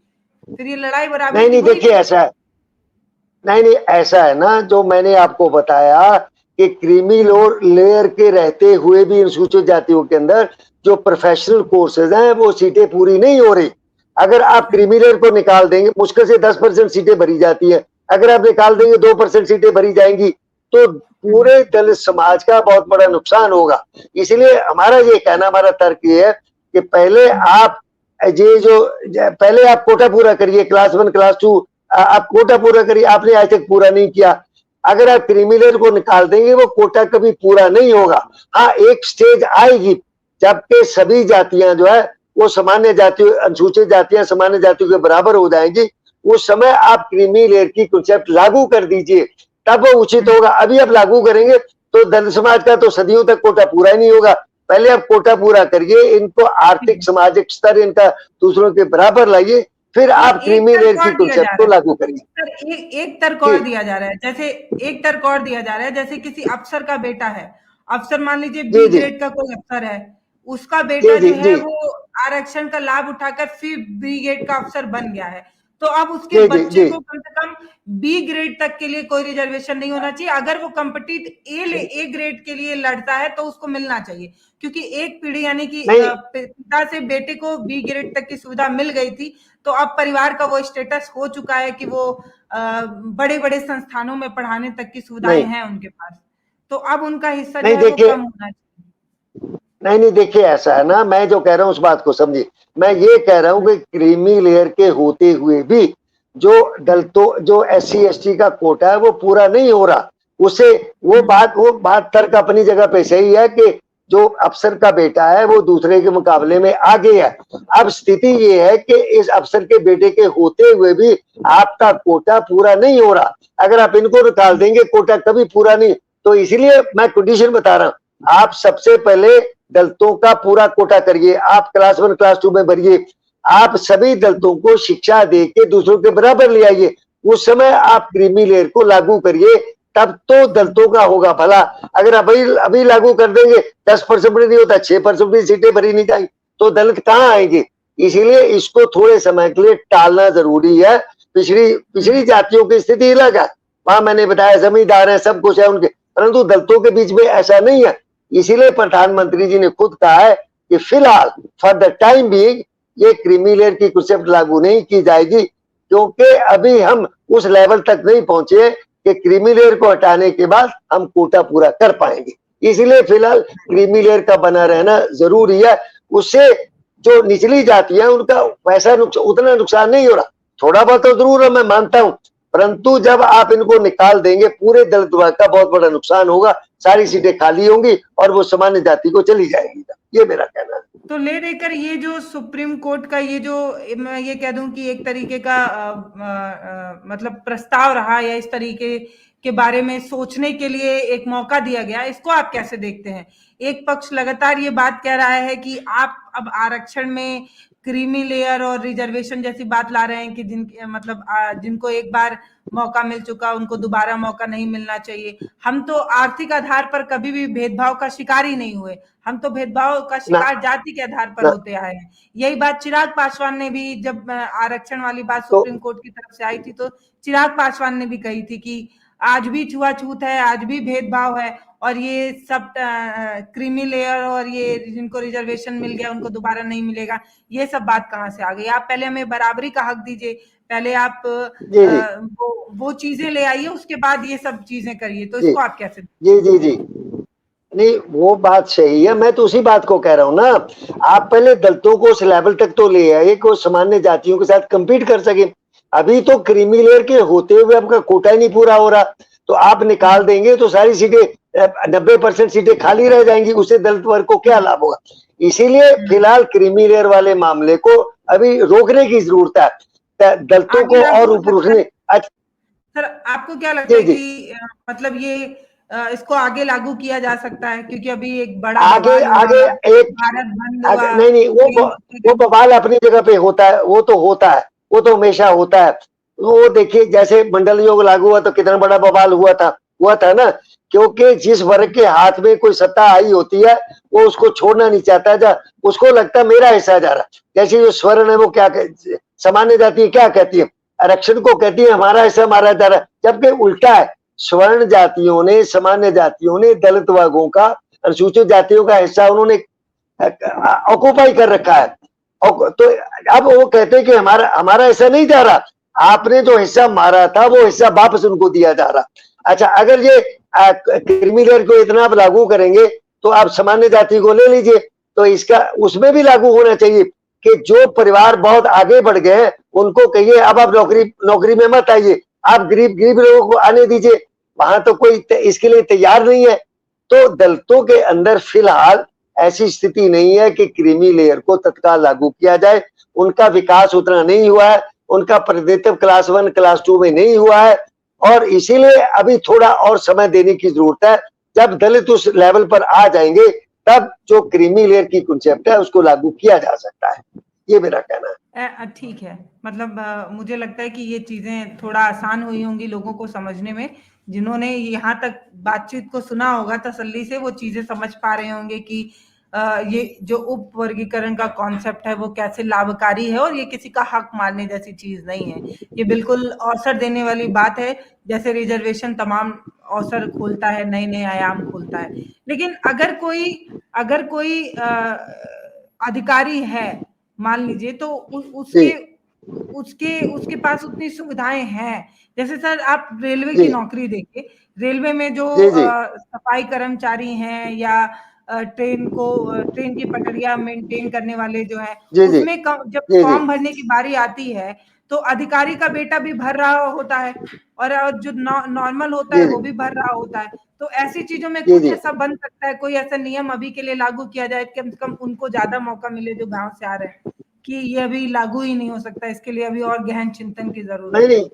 फिर ये लड़ाई बराबरी नहीं की नहीं, हुई देखिए कैसे? ऐसा है, नहीं नहीं, ऐसा है ना, जो मैंने आपको बताया कि क्रीमी लेयर के रहते हुए भी अनुसूचित जातियों के अंदर जो प्रोफेशनल कोर्सेज हैं वो सीटें पूरी नहीं हो रही। अगर आप क्रीमी लेयर को निकाल देंगे, मुश्किल से 10% सीटें भरी जाती है, अगर आप निकाल देंगे 2% सीटें भरी जाएंगी, तो पूरे दलित समाज का बहुत बड़ा नुकसान होगा। इसलिए हमारा ये कहना, हमारा तर्क ये है कि पहले आप ये जो पहले आप कोटा पूरा करिए, क्लास 1 क्लास 2 आप कोटा पूरा करिए, आपने आज तक पूरा नहीं किया। अगर आप क्रीमी लेयर को निकाल देंगे वो कोटा कभी पूरा नहीं होगा। हाँ, एक स्टेज आएगी जबकि सभी जातियां जो है वो सामान्य जातियों, अनुसूचित जातियां सामान्य जातियों के बराबर हो जाएंगी। उस समय आप क्रीमी लेयर की कॉन्सेप्ट लागू कर दीजिए, तब वो उचित होगा। अभी आप लागू करेंगे तो दलित समाज का तो सदियों तक कोटा पूरा ही नहीं होगा। पहले आप कोटा पूरा करिए, इनको आर्थिक सामाजिक स्तर इनका दूसरों के बराबर लाइए, फिर और आप एक क्रीमी लेयर तर्क की और दिया जा कॉन्सेप्ट रहा को है लागू करिए। सर, एक तर्क जी और दिया जा रहा है, जैसे एक तर्क और दिया जा रहा है, जैसे किसी अफसर का बेटा है, अफसर मान लीजिए जी बी जी ग्रेड का कोई अफसर है, उसका जी बेटा जी जो जी है वो आरक्षण का लाभ उठाकर फिर बी ग्रेड का अफसर बन गया है, तो अब उसके जी जी बच्चे जी को कम से कम बी ग्रेड तक के लिए कोई रिजर्वेशन नहीं होना चाहिए। अगर वो कम्पिटिट ए ग्रेड के लिए लड़ता है तो उसको मिलना चाहिए, क्योंकि एक पीढ़ी यानी कि नहीं पिता से बेटे को बी ग्रेड तक की सुविधा मिल गई थी, तो अब परिवार का वो स्टेटस हो चुका है कि वो बड़े बड़े संस्थानों में पढ़ाने तक की सुविधाएं नहीं हैं उनके पास, तो अब उनका हिस्सा जो नहीं है वो देखिए, कम होना चाहिए। नहीं नहीं, देखिए ऐसा है ना, मैं जो कह रहा हूं उस बात को समझिए। मैं ये कह रहा हूं कि क्रीमी लेयर के होते हुए भी जो दलितों, जो SC ST का कोटा है वो पूरा नहीं हो रहा। उसे वो बात तर्क अपनी जगह पे सही है कि जो अफसर का बेटा है वो दूसरे के मुकाबले में आगे है। अब स्थिति ये है कि इस अफसर के बेटे के होते हुए भी आपका कोटा पूरा नहीं हो रहा। अगर आप इनको निकाल देंगे कोटा कभी पूरा नहीं। तो इसलिए मैं कंडीशन बता रहा हूं, आप सबसे पहले दलितों का पूरा कोटा करिए, आप क्लास 1 क्लास 2 में भरिए, आप सभी दलितों को शिक्षा दे के दूसरों के बराबर ले आइए। उस समय आप क्रीमी लेयर को लागू करिए, तब तो दलितों का होगा भला। अगर अभी अभी लागू कर देंगे, 10% भी नहीं होता, 6% भी सीटें भरी नहीं जाएंगी, तो दलित कहाँ आएंगे? इसीलिए इसको थोड़े समय के लिए टालना जरूरी है। पिछड़ी पिछड़ी जातियों की स्थिति अलग है, वहां मैंने बताया जमींदार है, सब कुछ है उनके, परंतु दलितों के बीच में ऐसा नहीं है। इसीलिए प्रधानमंत्री जी ने खुद कहा है कि फिलहाल फॉर द टाइम बीइंग ये क्रीमी लेयर की कॉन्सेप्ट लागू नहीं की जाएगी, क्योंकि अभी हम उस लेवल तक नहीं पहुंचे कि क्रीमी लेयर को हटाने के बाद हम कोटा पूरा कर पाएंगे। इसलिए फिलहाल क्रीमी लेयर का बना रहना जरूरी है। उससे जो निचली जाति है उनका वैसा उतना नुकसान नहीं हो रहा, थोड़ा बहुत तो जरूर है, मैं मानता हूं, परंतु जब आप इनको निकाल देंगे पूरे दलित वर्ग का बहुत बड़ा नुकसान होगा, सारी सीटें खाली होंगी और वो सामान्य जाति को चली जाएगी। ये मेरा कहना है। तो ले देकर ये जो सुप्रीम कोर्ट का ये जो, मैं ये कह दूं कि एक तरीके का मतलब प्रस्ताव रहा, या इस तरीके के बारे में सोचने के लिए एक मौका दिया गया, इसको आप कैसे देखते हैं? एक पक्ष लगातार ये बात कह रहा है कि आप अब आरक्षण में क्रीमी लेयर और रिजर्वेशन जैसी बात ला रहे हैं कि मतलब जिनको एक बार मौका मिल चुका उनको दोबारा मौका नहीं मिलना चाहिए। हम तो आर्थिक आधार पर कभी भी भेदभाव का शिकार ही नहीं हुए, हम तो भेदभाव का ना शिकार जाति के आधार पर ना होते आए हैं। यही बात चिराग पासवान ने भी, जब आरक्षण वाली बात तो सुप्रीम कोर्ट की तरफ से आई थी, तो चिराग पासवान ने भी कही थी कि आज भी छुआछूत है, आज भी भेदभाव है, और ये सब क्रीमी लेयर और ये जिनको रिजर्वेशन मिल गया उनको दोबारा नहीं मिलेगा, ये सब बात कहाँ से आ गई? आप पहले हमें बराबरी का हक दीजिए, पहले आप जी जी वो चीजें ले आइए, उसके बाद ये सब चीजें करिए। तो जी इसको आप कैसे? जी जी जी नहीं, वो बात सही है, मैं तो उसी बात को कह रहा हूं ना। आप पहले दलितों को उस लेवल तक तो ले आए कि वो सामान्य जातियों के साथ compete कर सके। अभी तो क्रीमी लेयर के होते हुए आपका कोटा ही नहीं पूरा हो रहा, तो आप निकाल देंगे तो सारी सीटें 90% सीटें खाली रह जाएंगी, उससे दलित वर्ग को क्या लाभ होगा? इसीलिए फिलहाल क्रीमी लेयर वाले मामले को अभी रोकने की जरूरत है, दलितों आगे को लागू और हो ऊपर सकता है? उठने। अच्छा, सर, आपको क्या लगता जी है जी कि मतलब ये इसको आगे लागू किया जा सकता है? क्योंकि अभी एक बड़ा आगे बवाल हुआ, आगे एक भारत बंद हुआ, नहीं नहीं, कई मोर्चे वो के। बवाल अपनी जगह पे होता है, वो तो होता है, वो तो हमेशा होता है। वो देखिए जैसे मंडल योग लागू हुआ तो कितना बड़ा बवाल हुआ था ना, क्योंकि जिस वर्ग के हाथ में कोई सत्ता आई होती है वो उसको छोड़ना नहीं चाहता है, उसको लगता है मेरा हिस्सा जा रहा। जैसे जो स्वर्ण है वो क्या सामान्य जाति है, क्या कहती है? आरक्षण को कहती है हमारा हिस्सा हमारा जा रहा है, जबकि उल्टा है। स्वर्ण जातियों ने, सामान्य जातियों ने, दलित वर्गों का, अनुसूचित जातियों का हिस्सा उन्होंने ऑक्यूपाई कर रखा है। तो अब वो कहते हैं कि हमारा हमारा हिस्सा नहीं जा रहा, आपने जो हिस्सा मारा था वो हिस्सा वापस उनको दिया जा रहा। अच्छा, अगर ये क्रीमी लेयर को इतना आप लागू करेंगे तो आप सामान्य जाति को ले लीजिए, तो इसका उसमें भी लागू होना चाहिए कि जो परिवार बहुत आगे बढ़ गए हैं उनको कहिए अब आप नौकरी में मत आइए, आप गरीब गरीब लोगों को आने दीजिए। वहां तो कोई इसके लिए तैयार नहीं है। तो दलितों के अंदर फिलहाल ऐसी स्थिति नहीं है कि क्रीमी लेयर को तत्काल लागू किया जाए। उनका विकास उतना नहीं हुआ है, उनका प्रतिनिधित्व क्लास 1 क्लास 2 में नहीं हुआ है, और इसीलिए अभी थोड़ा और समय देने की जरूरत है। जब दलित उस लेवल पर आ जाएंगे तब जो क्रीमी लेयर की कॉन्सेप्ट है उसको लागू किया जा सकता है, ये मेरा कहना है। ठीक है, मतलब मुझे लगता है कि ये चीजें थोड़ा आसान हुई होंगी लोगों को समझने में, जिन्होंने यहाँ तक बातचीत को सुना होगा तसल्ली से, वो चीजें समझ पा रहे होंगे कि ये जो उप वर्गीकरण का कॉन्सेप्ट है वो कैसे लाभकारी है, और ये किसी का हक मारने जैसी चीज नहीं है। ये बिल्कुल अवसर देने वाली बात है, जैसे रिजर्वेशन तमाम अवसर खोलता है, नए नए आयाम खोलता है। लेकिन अगर कोई अधिकारी है, मान लीजिए, तो जी उसके उसके पास उतनी सुविधाएं हैं। जैसे सर आप रेलवे जी की नौकरी देखिए, रेलवे में जो जी जी सफाई कर्मचारी हैं या ट्रेन की पटरियां मेंटेन करने वाले जो हैं, जी जी उसमें जब जी जी फॉर्म भरने की बारी आती है तो अधिकारी का बेटा भी भर रहा होता है, और जो नॉर्मल होता जी है जी वो भी भर रहा होता है। तो ऐसी चीजों में जी कुछ जी ऐसा बन सकता है, कोई ऐसा नियम अभी के लिए लागू किया जाए, कम से कम उनको ज्यादा मौका मिले जो गांव से आ रहे हैं, कि ये अभी लागू ही नहीं हो सकता, इसके लिए अभी और गहन चिंतन की जरूरत नहीं है? नहीं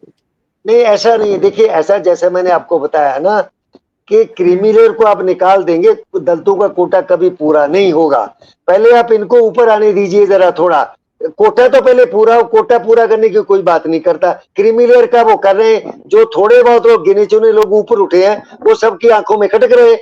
नहीं, ऐसा नहीं है। देखिए ऐसा जैसे मैंने आपको बताया है ना कि क्रीमी हम्म। लेयर को आप निकाल देंगे दलितों का कोटा कभी पूरा नहीं होगा। पहले आप इनको ऊपर आने दीजिए जरा थोड़ा, कोटा तो पहले पूरा हो। कोटा पूरा करने की कोई बात नहीं करता, क्रीमी लेयर का वो कर रहे हैं। जो थोड़े बहुत लोग गिने चुने लोग ऊपर उठे हैं वो सबकी आंखों में खटक रहे हैं।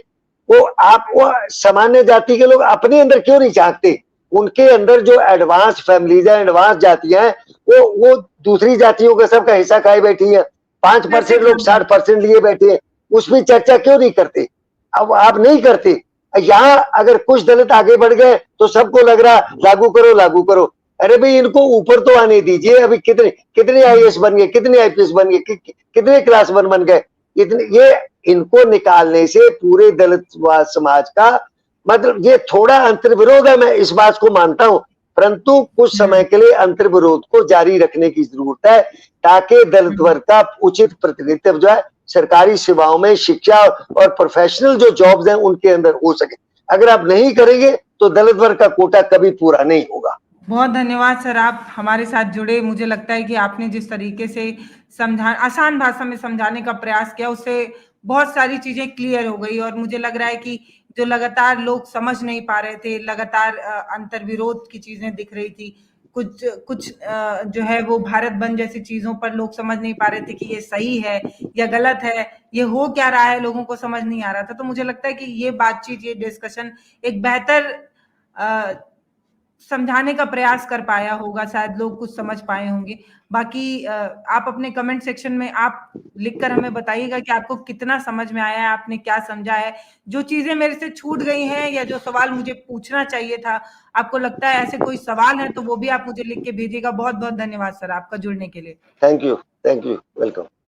वो सामान्य जाति के लोग अपने अंदर क्यों नहीं झांकते? उनके अंदर जो एडवांस फैमिलीज है, एडवांस जातियां हैं, वो दूसरी जातियों का सबका हिस्सा खाए बैठी है। 5% लोग 60% लिए बैठे हैं, उसमें चर्चा क्यों नहीं करते? अब आप नहीं करते। यहाँ अगर कुछ दलित आगे बढ़ गए तो सबको लग रहा लागू करो लागू करो। अरे भाई इनको ऊपर तो आने दीजिए। अभी कितने कितने आईएएस बन गए, कितने आईपीएस बन गए, कितने क्लास 1 बन गए। इतने ये इनको निकालने से पूरे दलित समाज का मतलब ये थोड़ा अंतर्विरोध है, मैं इस बात को मानता हूं, परंतु कुछ समय के लिए अंतर्विरोध को जारी रखने की जरूरत है ताकि दलित वर्ग का उचित प्रतिनिधित्व जो है सरकारी सेवाओं में, शिक्षा और प्रोफेशनल जो जॉब्स हैं उनके अंदर हो सके। अगर आप नहीं करेंगे तो दलित वर्ग का कोटा कभी पूरा नहीं होगा। बहुत धन्यवाद सर, आप हमारे साथ जुड़े। मुझे लगता है कि आपने जिस तरीके से आसान भाषा में समझाने का प्रयास किया, उससे बहुत सारी चीजें क्लियर हो गई, और मुझे लग रहा है कि जो लगातार लोग समझ नहीं पा रहे थे, लगातार अंतर्विरोध की चीजें दिख रही थी, कुछ कुछ जो है वो भारत बंद जैसी चीजों पर लोग समझ नहीं पा रहे थे कि ये सही है या गलत है, ये हो क्या रहा है, लोगों को समझ नहीं आ रहा था। तो मुझे लगता है कि ये बातचीत, ये डिस्कशन एक बेहतर समझाने का प्रयास कर पाया होगा, शायद लोग कुछ समझ पाए होंगे। बाकी आप अपने कमेंट सेक्शन में आप लिखकर हमें बताइएगा कि आपको कितना समझ में आया है, आपने क्या समझा है, जो चीजें मेरे से छूट गई हैं या जो सवाल मुझे पूछना चाहिए था, आपको लगता है ऐसे कोई सवाल है तो वो भी आप मुझे लिख के भेजिएगा। बहुत बहुत धन्यवाद सर आपका जुड़ने के लिए। Thank you, welcome.